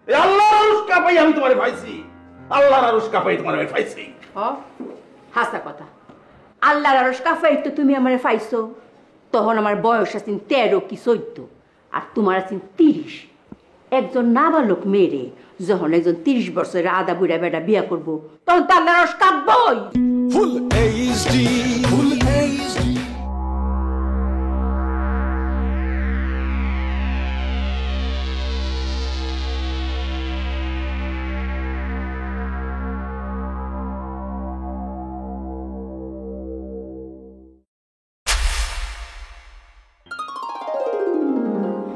আল্লাহর আরশ কাঁপাই আমি তোমারে পাইছি, আল্লাহর আরশ কাঁপাই তোমারে আমি পাইছি। হাসা কথা। আল্লাহর আরশ কাঁপাই তো তুমি আমারে পাইছো, তখন আমার বয়স আছে 13 কি 14, আর তোমার আছে 30। একজন নাবালক মেয়েরে যখন একজন 30 বছরের আদা বুড়া বেটা বিয়া করবো, তখন তো আল্লাহর আরশ কাঁপবই। Full HD, full HD.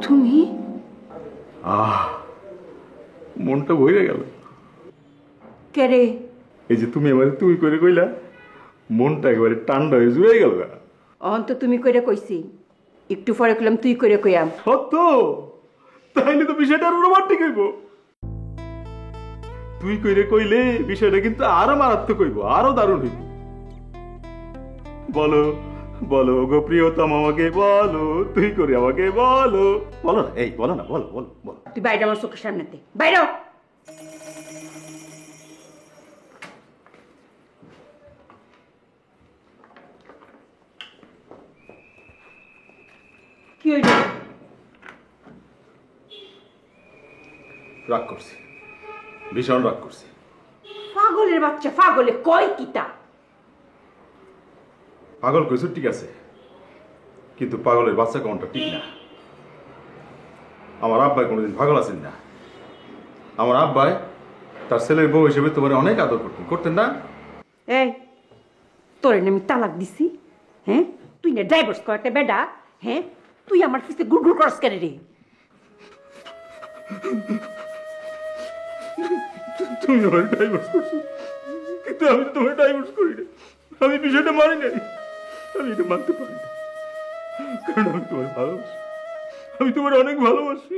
তুমি মনটা ভরে গেল। কে রে? এই যে তুমি আমার তুই করে কইলা, মনটা একেবারে ঠান্ডা হয়ে জুড়ে গেল। অন্ত তুমি কইরা কইছি, একটু পরে কইলাম তুই কইরা কইয়াম। সত্য? তাইলে তো বিষয়টা আরো রোমান্টিক হইব। তুই কইরে কইলে বিষয়টা কিন্তু আরো মারাত্মক হইব, আরো দারুণ হইব। বলো বলো গো প্রিয়তম, আমাকে বলো, তুই করে আমাকে বলো। বলো না, এই বলো না, বলো বলো বলো। তুই বাইরে আমার চোখের সামনেতে বাইরে হ। কি হইল? রাগ করছি, ভীষণ রাগ করছি। পাগলের বাচ্চা, পাগলে কয় কিতা? পাগল কইছো ঠিক আছে, কিন্তু পাগলের বাচ্চা কোনটা ঠিক না। আমার আব্বাই কোনোদিন পাগল আছেন না। আমার আব্বাই তার ছেলের বউ হিসেবে তোমার অনেক আদর করতেন, করতেন না? এই তোরে আমি তালাক দিছি, হ্যাঁ? তুই না ডাইভোর্স করাতে বেডা, হ্যাঁ? তুই আমার পিছে গুড়গুড় করস কেন রে? তুমি আমার ডাইভোর্স করছো, কিন্তু আমি তো তোমার ডাইভোর্স করি না। আমি বিষয়টা মানি নাই, আমি এটা মানতে পারি না, কারণ আমি তোমার ভালোবাসি, আমি তোমার অনেক ভালোবাসি।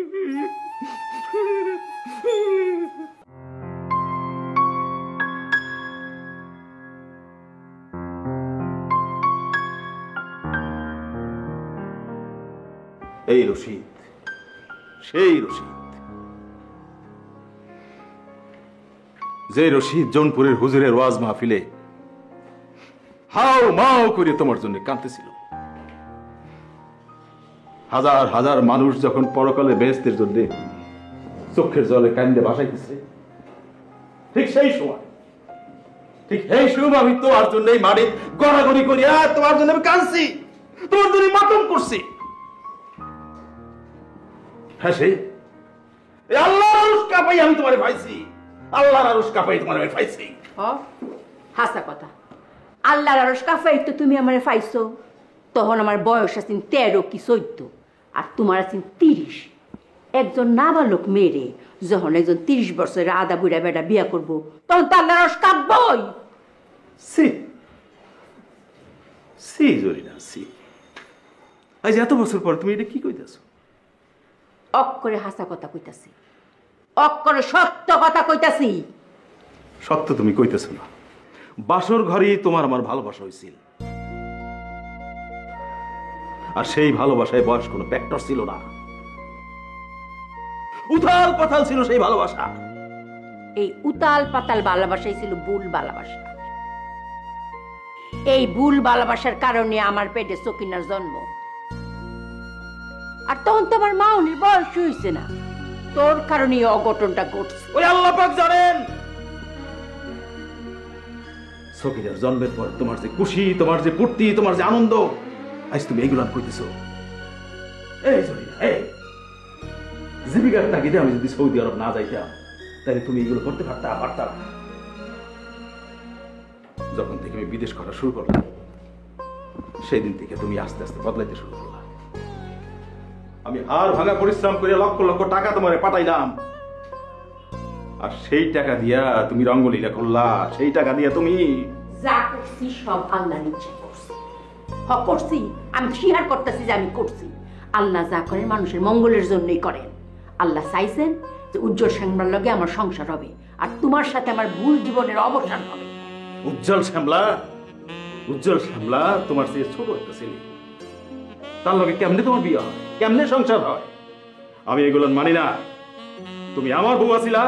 এই রশিদ, সেই রশিদ, যে রশিদ জৌনপুরের হুজুরের ওয়াজ মাহফিলে হাও মাও করে তোমার জন্য কাঁদতেছিল। হাজার হাজার মানুষ যখন পরকালে বেহেশতের জন্য চোখের জলে কান্দে ভাসাইতেছে, ঠিক সেই সময়, ঠিক সেই সময় আমি তোমার জন্য মাটি গড়াগড়ি করি, আর তোমার জন্য আমি কাঁদছি, তোমার জন্য মাতম করছি। হ্যাঁ, সেই আল্লাহর আরশ কাঁপাই আমি তোমারে পাইছি, আল্লাহর আরশ কাঁপাই তোমারে আমি পাইছি। হাসা কথা। আল্লাহর আরশ কাঁপাই তো তুমি আমারে পাইছো, তখন আমার বয়স আছে 13 কি 14, আর তোমার আছে 30। একজন নাবালক মেয়েরে যখন একজন 30 বছরের আদা বুড়া বেটা বিয়া করবো, তখন তো আল্লাহর আরশ কাঁপবই। সি সি জরিনা, সি। আজ এত বছর পর তুমি এটা কি কইতেছো? অক্ষরে হাসা কথা কইতাছি, অক্ষরে সত্য কথা কইতাছি। সত্য তুমি কইতেছো না। বাসর ঘরেই তোমার আমার ভালোবাসা হয়েছিল, আর সেই ভালোবাসায় বয়স কোনো ফ্যাক্টর ছিল না, উথাল পাতাল ছিল সেই ভালোবাসা। এই উতাল পাতাল ভালোবাসাই ছিল ভুল ভালোবাসা। এই ভুল ভালোবাসার কারণে আমার পেটে সকিনার জন্ম। আর তখন তো আমার মাউনির বয়স হয়েছে না, তোর কারণে এই অঘটনটা ঘটছে। ওই আল্লাহ পাক জানেন, সকিনার জন্মের পর তোমার যে খুশি, তোমার যে ফুর্তি, তোমার যে আনন্দ, আজ তুমি এইগুলো কইতেছো। এই জরিনা, এই জীবিকার তাগিদে আমি যদি সৌদি আরব না যাইতাম, তাহলে তুমি এগুলো করতে পারতা। যখন থেকে আমি বিদেশ করা শুরু করলাম, সেই দিন থেকে তুমি আস্তে আস্তে বদলাইতে শুরু করলাম। আমি হাড় ভাঙা পরিশ্রম করে লক্ষ লক্ষ টাকা তোমারে পাঠাইলাম, আর সেই টাকা দিয়া তুমি রঙ্গলীলা করলা, সেই টাকা দিয়া তুমি যা করছি সব আল্লাহর ইচ্ছা করছি। করছি, আমি স্বীকার করতেছি যে আমি করছি। আল্লাহ যা করেন মানুষের মঙ্গলের জন্যই করেন। আল্লাহ চাইছেন যে উজ্জ্বল শ্যামলার লগে আমার সংসার হবে, আর তোমার সাথে আমার ভুল জীবনের অবসান হবে। উজ্জ্বল শ্যামলা, উজ্জ্বল শ্যামলা তোমার চেয়ে ছোট একটা ছেলে, তার লগে কেমনে তোমার বিয়ে হয়, কেমনে সংসার হয়? আমি এগুলো মানি না। তুমি আমার বউ আছিলা,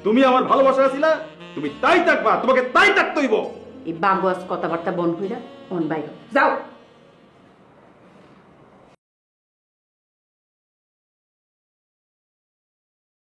তুমি আমার ভালোবাসা আছিলা, তুমি তাই থাকবা, তোমাকে তাই থাকতে হইব। এই বাগোয়াজ কথাবার্তা বন্ধ হইরা অন বাইরে যাও।